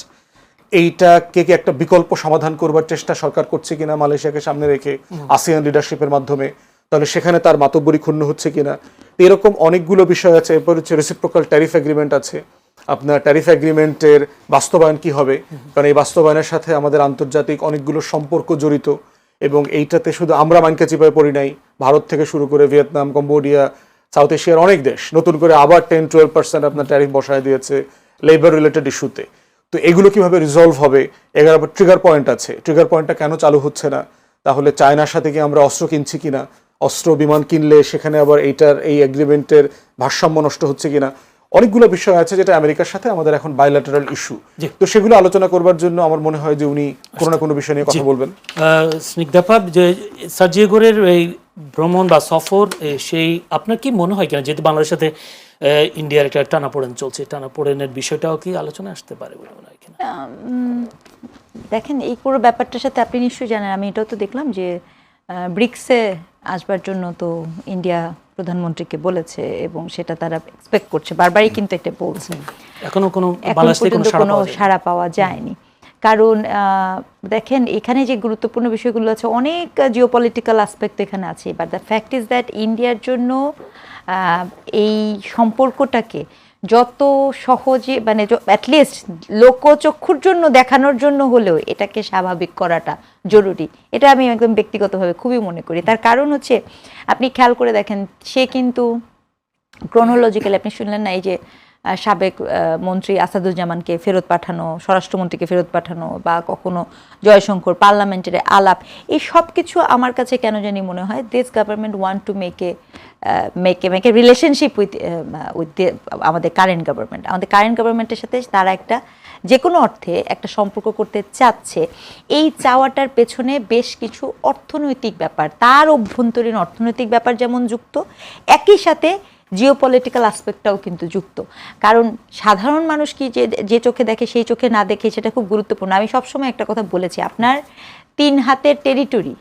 এইটাকে কি একটা বিকল্প সমাধান করবার চেষ্টা সরকার করছে কিনা মালয়েশিয়াকে সামনে রেখে আসিয়ান লিডারশিপের মাধ্যমে, তাহলে সেখানে তার মাতব্বরি ক্ষুণ্ণ হচ্ছে কিনা, এরকম অনেকগুলো বিষয় আছে। এরপর হচ্ছে রেসিপ্রোকাল ট্যারিফ এগ্রিমেন্ট আছে, আপনার ট্যারিফ এগ্রিমেন্টের বাস্তবায়ন কি হবে, কারণ এই বাস্তবায়নের সাথে আমাদের আন্তর্জাতিক অনেকগুলো সম্পর্ক জড়িত, এবং এইটাতে শুধু আমরা মাইনকা চিপায় পড়ি নাই, ভারত থেকে শুরু করে ভিয়েতনাম, কম্বোডিয়া, সাউথ এশিয়ার অনেক দেশ নতুন করে আবার 10-12% আপনার ট্যারিফ বসায় দিয়েছে লেবার রিলেটেড ইস্যুতে। তো এগুলো কিভাবে রিজলভ হবে, এগুলোর আবার ট্রিগার পয়েন্ট আছে, ট্রিগার পয়েন্টটা কেন চালু হচ্ছে না, তাহলে চায়নার সাথে কি আমরা অস্ত্র কিনছি কিনা, অস্ত্র বিমান কিনলে সেখানে আবার এই এগ্রিমেন্টের ভারসাম্য নষ্ট হচ্ছে কিনা, অনেকগুলো বিষয় আছে যেটা আমেরিকার সাথে আমাদের এখন বাইল্যাটারাল ইস্যু। তো সেগুলো আলোচনা করবার জন্য আমার মনে হয় যে উনি কোনো না কোনো বিষয় নিয়ে কথা বলবেন। স্নিগ্ধাপা, যে সার্জিও গোরের এই ভ্রমণ বা সফর, সেই আপনার কি মনে হয় কিনা, যেহেতু বাংলাদেশের সাথে ইন্ডিয়ার একটা টানাপোড়েন চলছে, টানাপোড়েনের বিষয়টাও কি আলোচনা আসতে পারে বলে মনে হয় কিনা? দেখেন, এই পুরো ব্যাপারটার সাথে আপনি নিশ্চয়ই জানেন, আমি এটাও তো দেখলাম যে ব্রিক্সে আসবার জন্য তো ইন্ডিয়া প্রধানমন্ত্রীকে বলেছে, এবং সেটা তারা এক্সপেক্ট করছে, বারবারই কিন্তু এটা বলছে, এখনো কোনো এখন পর্যন্ত কোনো সাড়া পাওয়া যায়নি। কারণ দেখেন এখানে যে গুরুত্বপূর্ণ বিষয়গুলো আছে, অনেক জিওপলিটিক্যাল আসপেক্ট এখানে আছে, but the fact is that ইন্ডিয়ার জন্য এই সম্পর্কটাকে যত সহজে মানে অ্যাটলিস্ট লোকচক্ষুর জন্য দেখানোর জন্য হলেও এটাকে স্বাভাবিক করাটা জরুরি, এটা আমি একদম ব্যক্তিগতভাবে খুবই মনে করি। তার কারণ হচ্ছে আপনি খেয়াল করে দেখেন, সে কিন্তু ক্রোনোলজিক্যালি আপনি শুনলেন না, এই যে সাবেক মন্ত্রী আসাদুজ্জামানকে ফেরত পাঠানো, স্বরাষ্ট্রমন্ত্রীকে ফেরত পাঠানো, বা কখনো জয়শঙ্কর পার্লামেন্টের আলাপ, এই সব কিছু আমার কাছে কেন জানি মনে হয় this government want to make a relationship with আমাদের কারেন্ট গভর্নমেন্টের সাথে তারা একটা যে কোনো অর্থে একটা সম্পর্ক করতে চাচ্ছে। এই চাওয়াটার পেছনে বেশ কিছু অর্থনৈতিক ব্যাপার, তার অভ্যন্তরীণ অর্থনৈতিক ব্যাপার যেমন যুক্ত, একই সাথে জিওপলিটিক্যাল আসপেক্টটাও কিন্তু যুক্ত। কারণ সাধারণ মানুষ কি যে চোখে দেখে সেই চোখে না দেখে, সেটা খুব গুরুত্বপূর্ণ। আমি সবসময় একটা কথা বলেছি, আপনার 3 হাতের টেরিটরি,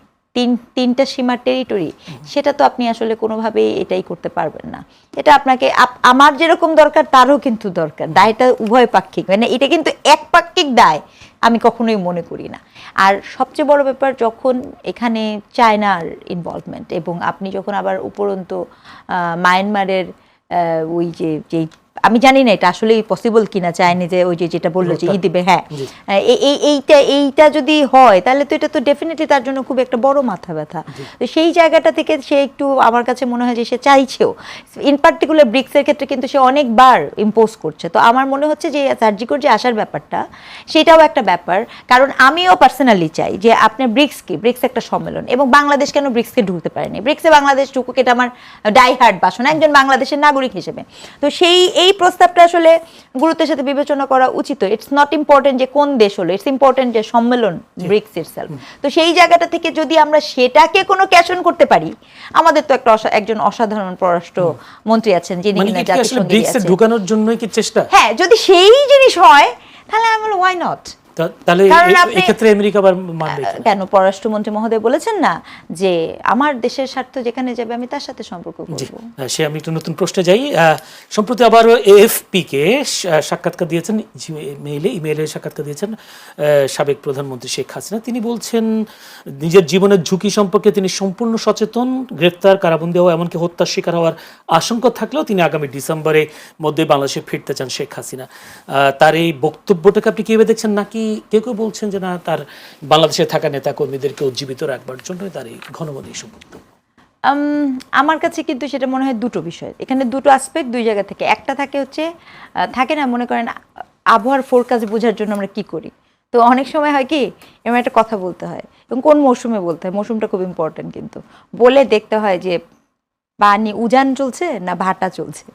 তিনটা সীমার টেরিটরি, সেটা তো আপনি আসলে কোনোভাবেই এটাই করতে পারবেন না। এটা আপনাকে আমার যেরকম দরকার তারও কিন্তু দরকার, দায়টা উভয় পাক্ষিক, মানে এটা কিন্তু একপাক্ষিক দায় আমি কখনোই মনে করি না। আর সবচেয়ে বড় ব্যাপার যখন এখানে চায়নার ইনভলভমেন্ট, এবং আপনি যখন আবার উপরন্তু মায়ানমারের ওই যেই আমি জানি না এটা আসলে পসিবল কিনা, চায়নি যে ওই যেটা বললো যে দিবে, হ্যাঁ এইটা যদি হয় তাহলে তো এটা তো ডেফিনেটলি তার জন্য খুব একটা বড় মাথা ব্যথা। তো সেই জায়গাটা থেকে সে একটু আমার কাছে মনে হয় যে সে চাইছেও, ইন পার্টিকুলার ব্রিক্সের ক্ষেত্রে কিন্তু সে অনেকবার ইম্পোজ করছে। তো আমার মনে হচ্ছে যে সার্জিকোর যে আসার ব্যাপারটা, সেটাও একটা ব্যাপার। কারণ আমিও পার্সোনালি চাই যে আপনার ব্রিক্স একটা সম্মেলন, এবং বাংলাদেশ কেন ব্রিক্সকে ঢুকতে পারেনি, ব্রিক্সে বাংলাদেশ ঢুকুক, এটা আমার ডাই হার্ড বাসনা একজন বাংলাদেশের নাগরিক হিসেবে। তো এই প্রস্তাবটা আসলে গুরুত্বের সাথে বিবেচনা করা উচিত। ইটস নট ইম্পর্টেন্ট যে কোন দেশ হলো, ইটস ইম্পর্টেন্ট যে সম্মেলন ব্রিক্স ইটসেলফ। তো সেই জায়গাটা থেকে যদি আমরা সেটাকে কোনো ক্যাশন করতে পারি, আমাদের তো একজন অসাধারণ পররাষ্ট্র মন্ত্রী আছেন যিনি ব্রিক্সে ঢোকানোর জন্যই কি চেষ্টা, হ্যাঁ যদি সেই জিনিস হয় তাহলে আমি বলি ওয়াই নট। তাহলে এই ক্ষেত্রে আমেরিকা আবার মানবে কেন? পররাষ্ট্রমন্ত্রী মহোদয় বলেছেন না যে আমার দেশের স্বার্থ যেখানে যাবে আমি তার সাথে সম্পর্ক করব। সে আমি একটু নতুন প্রশ্নে যাই। সম্প্রতি আবার এএফপি কে সাক্ষাৎকার দিয়েছেন, ইমেইলে সাক্ষাৎকার দিয়েছেন সাবেক প্রধানমন্ত্রী শেখ হাসিনা। তিনি বলছেন নিজের জীবনের ঝুঁকি সম্পর্কে তিনি সম্পূর্ণ সচেতন, গ্রেফতার, কারাবন্দী হওয়া, এমনকি হত্যার শিকার হওয়ার আশঙ্কা থাকলেও তিনি আগামী ডিসেম্বরের মধ্যে বাংলাদেশে ফিরতে চান শেখ হাসিনা। তার এই বক্তব্যটাকে আপনি কিভাবে দেখছেন? নাকি কেউ বলছেন যে না, তার বাংলাদেশে থাকা নেতা কর্মীদেরকে উজ্জীবিত রাখবার জন্য তার এই ঘনঘন এইসব বক্তব্য? আমার কাছে কিন্তু সেটা মনে হয় দুটো বিষয়, এখানে দুটো আসপেক্ট দুই জায়গা থেকে। একটা থাকে না, মনে করেন আবহাওয়ার ফোরকাস্ট বোঝার জন্য আমরা কি করি, তো অনেক সময় হয় কি এমন একটা কথা বলতে হয়, এবং কোন মৌসুমে বলতে হয়, মৌসুমটা খুব ইম্পর্টেন্ট, কিন্তু বলে দেখতে হয় যে পানি উজান চলছে না ভাটা চলছে।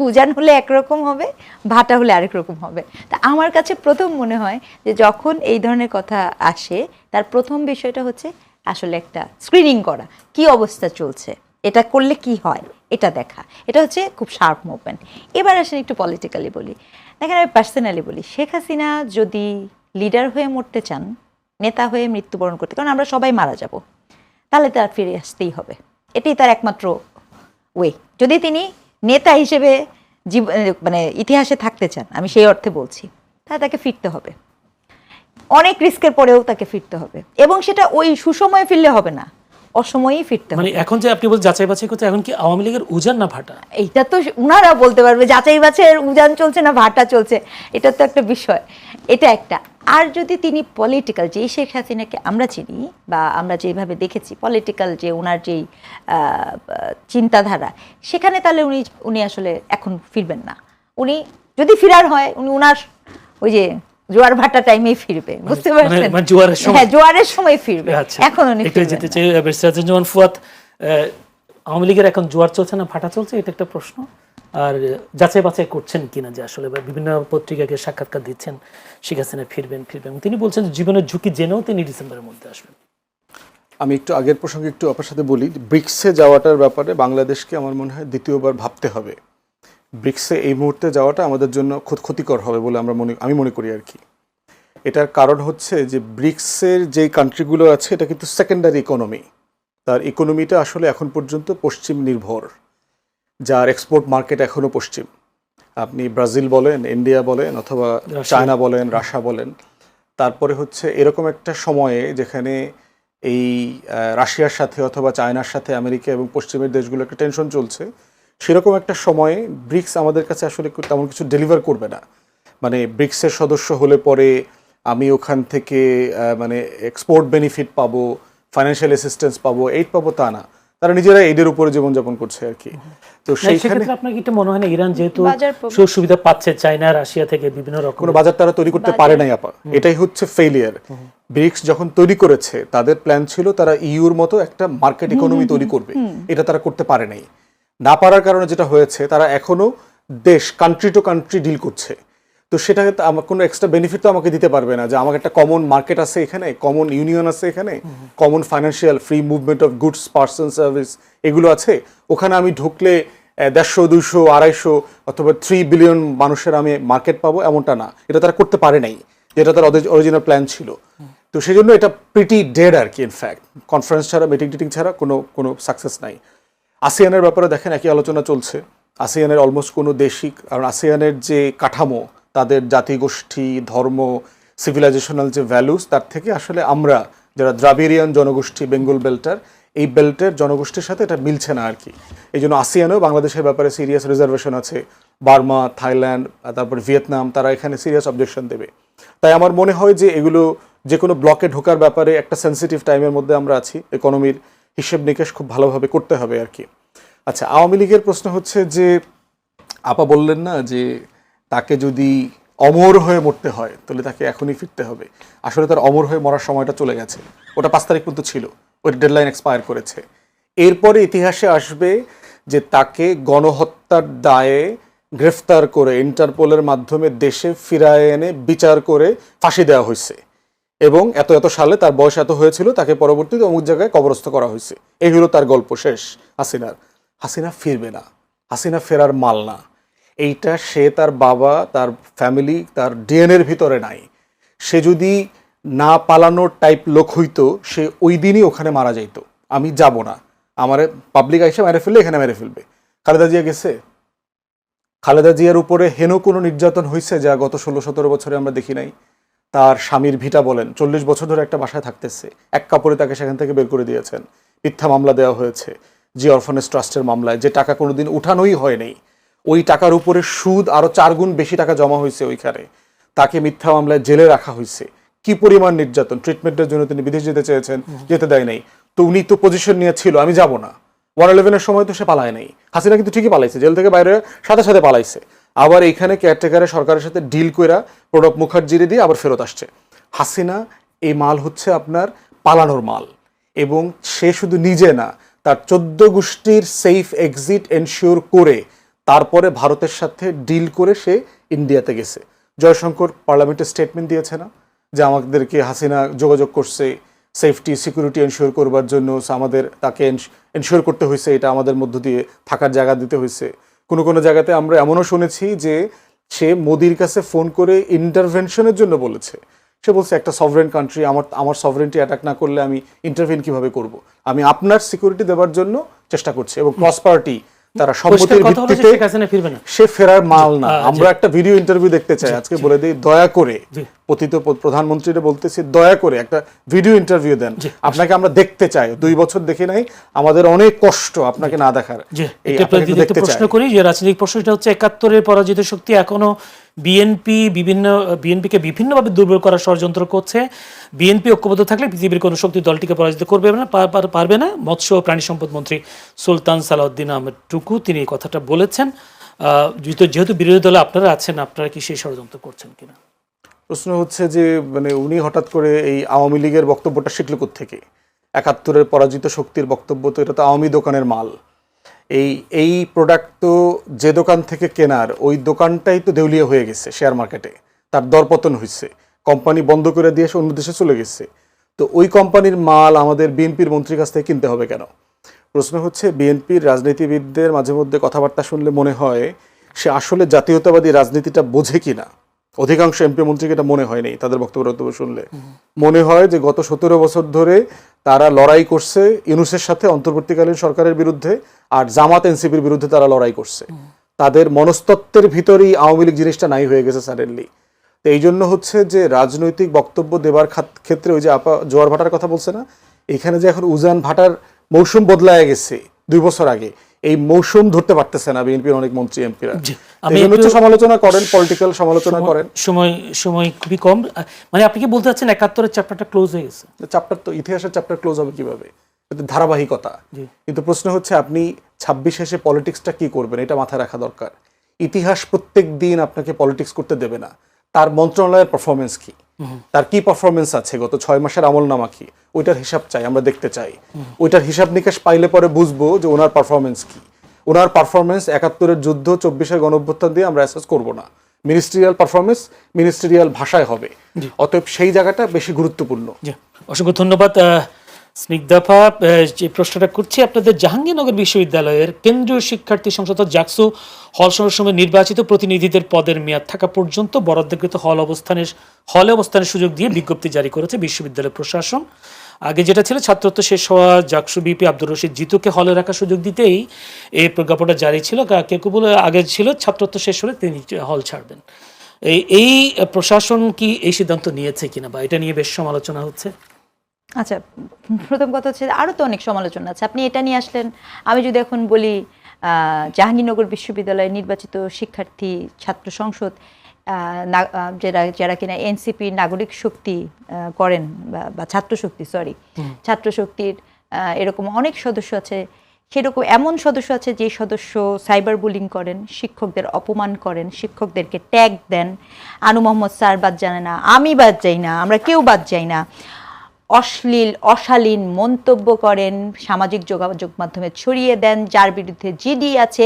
উজান হলে একরকম হবে, ভাটা হলে আরেক রকম হবে। তা আমার কাছে প্রথম মনে হয় যে যখন এই ধরনের কথা আসে, তার প্রথম বিষয়টা হচ্ছে আসলে একটা স্ক্রিনিং করা, কি অবস্থা চলছে, এটা করলে কি হয় এটা দেখা, এটা হচ্ছে খুব শার্প মুভমেন্ট। এবার আসেন একটু পলিটিক্যালি বলি, দেখেন আমি পার্সোনালি বলি, শেখ হাসিনা যদি লিডার হয়ে মরতে চান, নেতা হয়ে মৃত্যুবরণ করতে, কারণ আমরা সবাই মারা যাব, তাহলে তার ফিরে আসতেই হবে, এটাই তার একমাত্র ওয়ে। যদি তিনি নেতা হিসেবে মানে ইতিহাসে থাকতে চান, আমি সেই অর্থে বলছি, তাহলে তাকে ফিরতে হবে, অনেক রিস্কের পরেও তাকে ফিরতে হবে, এবং সেটা ওই সুসময়ে ফিরলে হবে না, অসময়েই ফিরতে হবে। মানে এখন যে আপনি বলছেন যাচাই বাছাই করতে, এখন কি আওয়ামী লীগের উজান না ভাটা? এইটা তো উনারা বলতে পারবে, যাচাই বাছাইয়ের উজান চলছে না ভাটা চলছে, এটা তো একটা বিষয়, এটা একটা। আর যদি তিনি পলিটিক্যাল, যেই শেখ হাসিনাকে আমরা চিনি বা আমরা যেভাবে দেখেছি পলিটিক্যাল, যে ওনার যেই চিন্তাধারা, সেখানে তাহলে উনি আসলে এখন ফিরবেন না। উনি যদি ফিরার হয়, উনার ওই যে জোয়ার ভাটা টাইমেই ফিরবে, বুঝতে পারছেন? হ্যাঁ, জোয়ারের সময় ফিরবে, এখন উনি যেতে চাই। ফুয়াদ, আওয়ামী লীগের এখন জোয়ার চলছে না ভাটা চলছে, এটা একটা প্রশ্ন। আর যাচাই বাছাই করছেন কিনা, যে আসলে বিভিন্ন পত্রিকাকে সাক্ষাৎকার দিচ্ছেন শেখ হাসিনা ফিরবেন। তিনি বলছেন জীবনের ঝুঁকি জেনেও তিনি ডিসেম্বরের মধ্যে আসবেন। আমি একটু আগের প্রসঙ্গে একটু আপনার সাথে বলি, ব্রিক্সে যাওয়াটার ব্যাপারে বাংলাদেশকে আমার মনে হয় দ্বিতীয়বার ভাবতে হবে। ব্রিক্সে এই মুহূর্তে যাওয়াটা আমাদের জন্য ক্ষতিকর হবে বলে আমি মনে করি আর কি। এটার কারণ হচ্ছে যে ব্রিক্সের যে কান্ট্রিগুলো আছে, এটা কিন্তু সেকেন্ডারি ইকোনমি, তার ইকোনমিটা আসলে এখন পর্যন্ত পশ্চিম নির্ভর, যার এক্সপোর্ট মার্কেট এখনও পশ্চিম। আপনি ব্রাজিল বলেন, ইন্ডিয়া বলেন, অথবা চায়না বলেন, রাশিয়া বলেন, তারপরে হচ্ছে এরকম একটা সময়ে যেখানে এই রাশিয়ার সাথে অথবা চায়নার সাথে আমেরিকা এবং পশ্চিমের দেশগুলো একটা টেনশন চলছে, সেরকম একটা সময়ে ব্রিক্স আমাদের কাছে আসলে তেমন কিছু ডেলিভার করবে না। মানে ব্রিক্সের সদস্য হলে পরে আমি ওখান থেকে মানে এক্সপোর্ট বেনিফিট পাবো, ফাইন্যান্সিয়াল অ্যাসিস্ট্যান্স পাবো, এইড পাবো, তা না। তারা নিজেরা এইডের উপরে জীবনযাপন করছে আর কি। তো সেইখানে সেক্ষেত্রে আপনার কি এটা মনে হয় না ইরান যেহেতু বাজার সুযোগ সুবিধা পাচ্ছে চায়না রাশিয়া থেকে বিভিন্ন রকম কোনো বাজার তারা তৈরি করতে পারে নাই আপা, এটাই হচ্ছে ফেলিয়ার। ব্রিক্স যখন তৈরি করেছে তাদের প্ল্যান ছিল তারা ইউর মতো একটা মার্কেট ইকোনমি তৈরি করবে, এটা তারা করতে পারে নাই। না পারার কারণে যেটা হয়েছে, তারা এখনো দেশ কান্ট্রি টু কান্ট্রি ডিল করছে। তো সেটাকে আমার কোনো এক্সট্রা বেনিফিট তো আমাকে দিতে পারবে না যে আমাকে একটা কমন মার্কেট আছে এখানে, কমন ইউনিয়ন আছে এখানে, common financial free movement of goods person service এগুলো আছে। ওখানে আমি ঢুকলে 150, 200, 250 অথবা 3 বিলিয়ন মানুষের আমি মার্কেট পাবো, এমনটা না। এটা তারা করতে পারে নাই, যেটা তার অরিজিনাল প্ল্যান ছিল। তো সেই জন্য এটা প্রিটি ডেড আর কি। ইনফ্যাক্ট কনফারেন্স ছাড়া, মিটিং টিটিং ছাড়া কোনো সাকসেস নাই। আসিয়ানের ব্যাপারে দেখেন একই আলোচনা চলছে। আসিয়ানের অলমোস্ট কোনো দেশই, কারণ আসিয়ানের যে কাঠামো, তাদের জাতিগোষ্ঠী, ধর্ম, সিভিলাইজেশনাল যে ভ্যালুস, তার থেকে আসলে আমরা যারা দ্রাবিড়িয়ান জনগোষ্ঠী বেঙ্গল বেল্টার, এই বেল্টের জনগোষ্ঠীর সাথে এটা মিলছে না আর কি। এই জন্য আসিয়ানেও বাংলাদেশের ব্যাপারে সিরিয়াস রিজার্ভেশন আছে। বার্মা, থাইল্যান্ড, তারপর ভিয়েতনাম, তারা এখানে সিরিয়াস অবজেকশন দেবে। তাই আমার মনে হয় যে এগুলো যে কোনো ব্লকে ঢোকার ব্যাপারে একটা সেন্সিটিভ টাইমের মধ্যে আমরা আছি। ইকোনমির হিসেব নিকেশ খুব ভালোভাবে করতে হবে আর কি। আচ্ছা, আওয়ামী লীগের প্রশ্ন হচ্ছে যে আপা বললেন না যে তাকে যদি অমর হয়ে মরতে হয় তাহলে তাকে এখনই ফিরতে হবে। আসলে তার অমর হয়ে মরার সময়টা চলে গেছে, ওটা 5 তারিখ পর্যন্ত ছিল, ওই ডেডলাইন এক্সপায়ার করেছে। এরপরে ইতিহাসে আসবে যে তাকে গণহত্যার দায়ে গ্রেফতার করে ইন্টারপোলের মাধ্যমে দেশে ফিরায় এনে বিচার করে ফাঁসি দেওয়া হয়েছে, এবং এত সালে তার বয়স এত হয়েছিল, তাকে পরবর্তীতে অমুক জায়গায় কবরস্থ করা হয়েছে। এই হলো তার গল্প শেষ হাসিনার। হাসিনা ফিরবে না, হাসিনা ফেরার মাল না। এইটা সে, তার বাবা, তার ফ্যামিলি, তার ডিএনএর ভিতরে নাই। সে যদি না পালানোর টাইপ লোক হইতো, সে ওই দিনই ওখানে মারা যাইত। আমি যাব না, আমার পাবলিক আইসা মেরে ফেললে এখানে মেরে ফেলবে। খালেদা জিয়া গেছে, খালেদা জিয়ার উপরে হেন কোনো নির্যাতন হয়েছে যা গত 16-17 বছরে আমরা দেখি নাই। তার স্বামীর ভিটা বলেন, 40 বছর ধরে একটা বাসায় থাকতেছে, এক কাপড়ে তাকে সেখান থেকে বের করে দিয়েছেন। মিথ্যা মামলা দেওয়া হয়েছে জি অরফানেজ ট্রাস্টের মামলায়, যে টাকা কোনোদিন উঠানোই হয়নি। ওই টাকার উপরে সুদ আরো 4 গুণ বেশি টাকা জমা হয়েছে ওইখানে। তাকে মিথ্যা মামলায় জেলে রাখা হয়েছে। কি পরিমাণ নির্যাতন! ট্রিটমেন্টের জন্য তিনি বিদেশ যেতে চেয়েছেন, যেতে দেয় নাই। তো উনি তো পজিশন নিয়েছিল আমি যাব না। 111-এর সময় তো সে পালায় নাই। হাসিনা কিন্তু ঠিকই পালাইছে, জেল থেকে বাইরে সাথে সাথে পালাইছে। আবার এইখানে কেয়ারটেকারের সরকারের সাথে ডিল কইরা প্রণব মুখার্জিরে দিয়ে আবার ফেরত আসছে। হাসিনা এই মাল হচ্ছে আপনার পালানোর মাল, এবং সে শুধু নিজে না, তার 14 গোষ্ঠীর সেফ এক্সিট এনশিওর করে তারপরে ভারতের সাথে ডিল করে সে ইন্ডিয়াতে গেছে। জয়শঙ্কর পার্লামেন্টে স্টেটমেন্ট দিয়েছে না যে আমাদেরকে হাসিনা যোগাযোগ করছে সেফটি সিকিউরিটি এনশিওর করবার জন্য, আমাদের তাকে এনশিওর করতে হয়েছে, এটা আমাদের মধ্য দিয়ে থাকার জায়গা দিতে হয়েছে। কোনো জায়গাতে আমরা এমনও শুনেছি যে সে মোদির কাছে ফোন করে ইন্টারভেনশনের জন্য বলেছে। সে বলছে একটা সভরেন কান্ট্রি, আমার সভরেন্টি অ্যাটাক না করলে আমি ইন্টারভেন কিভাবে করব? আমি আপনার সিকিউরিটি দেওয়ার জন্য চেষ্টা করছি। এবং ক্রস পার্টি তারা সম্মতির ভিত্তিতে সে ফেরার মাল না। আমরা একটা ভিডিও ইন্টারভিউ দেখতে চাই আজকে, বলে দিই দয়া করে, পতিত প্রধানমন্ত্রীরা বলতেছি দয়া করে একটা ভিডিও ইন্টারভিউ দেন, আপনাকে আমরা দেখতে চাই। 2 বছর দেখি নাই, আমাদের অনেক কষ্ট আপনাকে না দেখার। প্রশ্ন করি যে রাজনৈতিক প্রশ্নটা হচ্ছে 71-এর পরাজিত শক্তি এখনো বিএনপিকে বিভিন্নভাবে দুর্বল করার ষড়যন্ত্র করছে। বিএনপি ঐক্যবদ্ধ থাকলে পৃথিবীর কোনো শক্তি দলটিকে পরাজিত করবে না, পারবে না। মৎস্য ও প্রাণী সম্পদ মন্ত্রী সুলতান সালাউদ্দিন আহমেদ টুকু তিনি এই কথাটা বলেছেন। যেহেতু বিরোধী দলে আপনারা আছেন, আপনারা কি সেই ষড়যন্ত্র করছেন কিনা? প্রশ্ন হচ্ছে যে মানে উনি হঠাৎ করে এই আওয়ামী লীগের বক্তব্যটা শিখল কোত্থেকে? 71-এর পরাজিত শক্তির বক্তব্য তো এটা তো আওয়ামী দোকানের মাল। এই প্রোডাক্ট তো যে দোকান থেকে কেনার, ওই দোকানটাই তো দেউলিয়া হয়ে গেছে শেয়ার মার্কেটে, তার দরপতন হয়েছে, কোম্পানি বন্ধ করে দিয়ে অন্য দেশে চলে গেছে। তো ওই কোম্পানির মাল আমাদের বিএনপির মন্ত্রীর কাছ থেকে কিনতে হবে কেন? প্রশ্ন হচ্ছে বিএনপির রাজনীতিবিদদের মাঝে মধ্যে কথাবার্তা শুনলে মনে হয় সে আসলে জাতীয়তাবাদী রাজনীতিটা বোঝে কিনা। অধিকাংশ এমপি মন্ত্রীকে এটা মনে হয়নি। তাদের বক্তব্য শুনলে মনে হয় যে গত 17 বছর ধরে তারা লড়াই করছে ইউনূসের সাথে, অন্তর্বর্তীকালীন সরকারের বিরুদ্ধে, আর জামাত এনসিপির বিরুদ্ধে তারা লড়াই করছে। তাদের মনস্তত্ত্বের ভিতরেই আওয়ামী লীগ জিনিসটা নাই হয়ে গেছে সাডেনলি। তো এই জন্য হচ্ছে যে রাজনৈতিক বক্তব্য দেবার ক্ষেত্রে ওই যে আপা জোয়ার ভাটার কথা বলছে না, এখানে যে এখন উজান ভাটার মৌসুম বদলায় গেছে 2 বছর আগে, এই মৌসুম ধরতে পারতেছে না বিএনপির অনেক মন্ত্রী এমপিরা। আমি এই জন্য হচ্ছে সমালোচনা করেন, পলিটিক্যাল সমালোচনা করেন। সময় খুবই কম, মানে আপনি কি বলতে চাচ্ছেন 71-এর চ্যাপ্টারটা ক্লোজ হয়ে গেছে? চ্যাপ্টার তো ইতিহাসের চ্যাপ্টার ক্লোজ হবে কিভাবে? এটা ধারাবাহিকতা। কিন্তু প্রশ্ন হচ্ছে আপনি 26 এসে পলিটিক্সটা কি করবেন, এটা মাথায় রাখা দরকার। ইতিহাস প্রত্যেক দিন আপনাকে পলিটিক্স করতে দেবে না। তার মন্ত্রণালয়ের পারফরমেন্স কি, তার কি পারফরমেন্স আছে, গত 6 মাসের আমলনামা কি, ওইটার হিসাব চাই, আমরা দেখতে চাই। ওইটার হিসাব নিকাশ পাইলে পরে বুঝবো যে ওনার পারফরমেন্স কি। ওনার পারফরমেন্স 71-এর যুদ্ধ, 24-এর গণঅভ্যুত্থান দিয়ে আমরা অ্যাসেস করব না। মিনিস্ট্রিয়াল পারফরমেন্স মিনিস্ট্রিয়াল ভাষায় হবে, অতএব সেই জায়গাটা বেশি গুরুত্বপূর্ণ। অসংখ্য ধন্যবাদ স্নিগ্ধাপা। যে প্রশ্নটা করছি, আপনাদের জাহাঙ্গীরনগর বিশ্ববিদ্যালয়ের কেন্দ্রীয় শিক্ষার্থী সংসদ জাকসু হল সময় নির্বাচিত প্রতিনিধিদের পদের মেয়াদ থাকা পর্যন্ত বরাদ্দকৃত হলে অবস্থানের সুযোগ দিয়ে বিজ্ঞপ্তি জারি করেছে বিশ্ববিদ্যালয় প্রশাসন। আগে যেটা ছিল ছাত্রত্ব শেষ হওয়া জাকসু বিপি আব্দুর রশিদ জিতুকে হলে রাখার সুযোগ দিতেই এই প্রজ্ঞাপনটা জারি ছিল। কেউ বলে আগে ছিল ছাত্রত্ব শেষ হলে তিনি হল ছাড়বেন। এই প্রশাসন কি এই সিদ্ধান্ত নিয়েছে কিনা, বা এটা নিয়ে বেশ সমালোচনা হচ্ছে? আচ্ছা, প্রথম কথা হচ্ছে আরও তো অনেক সমালোচনা আছে, আপনি এটা নিয়ে আসলেন। আমি যদি এখন বলি জাহাঙ্গীরনগর বিশ্ববিদ্যালয়ের নির্বাচিত শিক্ষার্থী ছাত্র সংসদ যারা কিনা এনসিপি নাগরিক শক্তি করেন বা ছাত্র শক্তির এরকম অনেক সদস্য আছে। সেরকম এমন সদস্য আছে যে সদস্য সাইবার বুলিং করেন, শিক্ষকদের অপমান করেন, শিক্ষকদেরকে ট্যাগ দেন, আনু মোহাম্মদ স্যার বাদ জানে না, আমি বাদ যাই না, আমরা কেউ বাদ যাই না, অশ্লীল অশালীন মন্তব্য করেন, সামাজিক যোগাযোগ মাধ্যমে ছড়িয়ে দেন, যার বিরুদ্ধে জিডি আছে,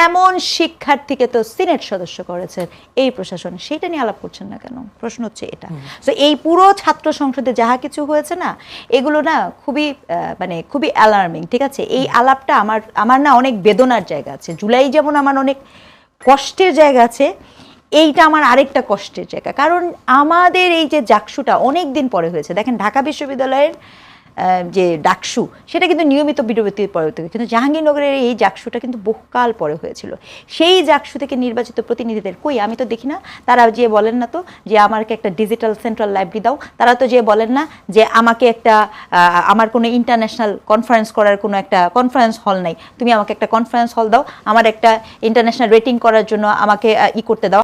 এমন শিক্ষার্থীকে তো সিনেট সদস্য করেছেন এই প্রশাসন। সেটা নিয়ে আলাপ করছেন না কেন? প্রশ্ন হচ্ছে এটা। তো এই পুরো ছাত্র সংসদে যাহা কিছু হয়েছে না, এগুলো না খুবই অ্যালার্মিং। ঠিক আছে, এই আলাপটা আমার না অনেক বেদনার জায়গা আছে। জুলাই যেমন আমার অনেক কষ্টের জায়গা আছে, এইটা আমার আরেকটা কষ্টের জায়গা। কারণ আমাদের এই যে জাকসুটা অনেক দিন পরে হয়েছে। দেখেন, ঢাকা বিশ্ববিদ্যালয়ের যে ডাকসু সেটা কিন্তু নিয়মিত বিরতির পরে হতো, কিন্তু জাহাঙ্গীরনগরের এই জাকসুটা কিন্তু বহুকাল পরে হয়েছিল। সেই জাকসু থেকে নির্বাচিত প্রতিনিধিদের কই আমি তো দেখি না। তারা যে বলেন না তো যে আমাকে একটা ডিজিটাল সেন্ট্রাল লাইব্রেরি দাও, তারা তো যে বলেন না যে আমাকে আমার কোনো ইন্টারন্যাশনাল কনফারেন্স করার কোনো একটা কনফারেন্স হল নাই, তুমি আমাকে একটা কনফারেন্স হল দাও, আমার একটা ইন্টারন্যাশনাল রেটিং করার জন্য আমাকে করতে দাও।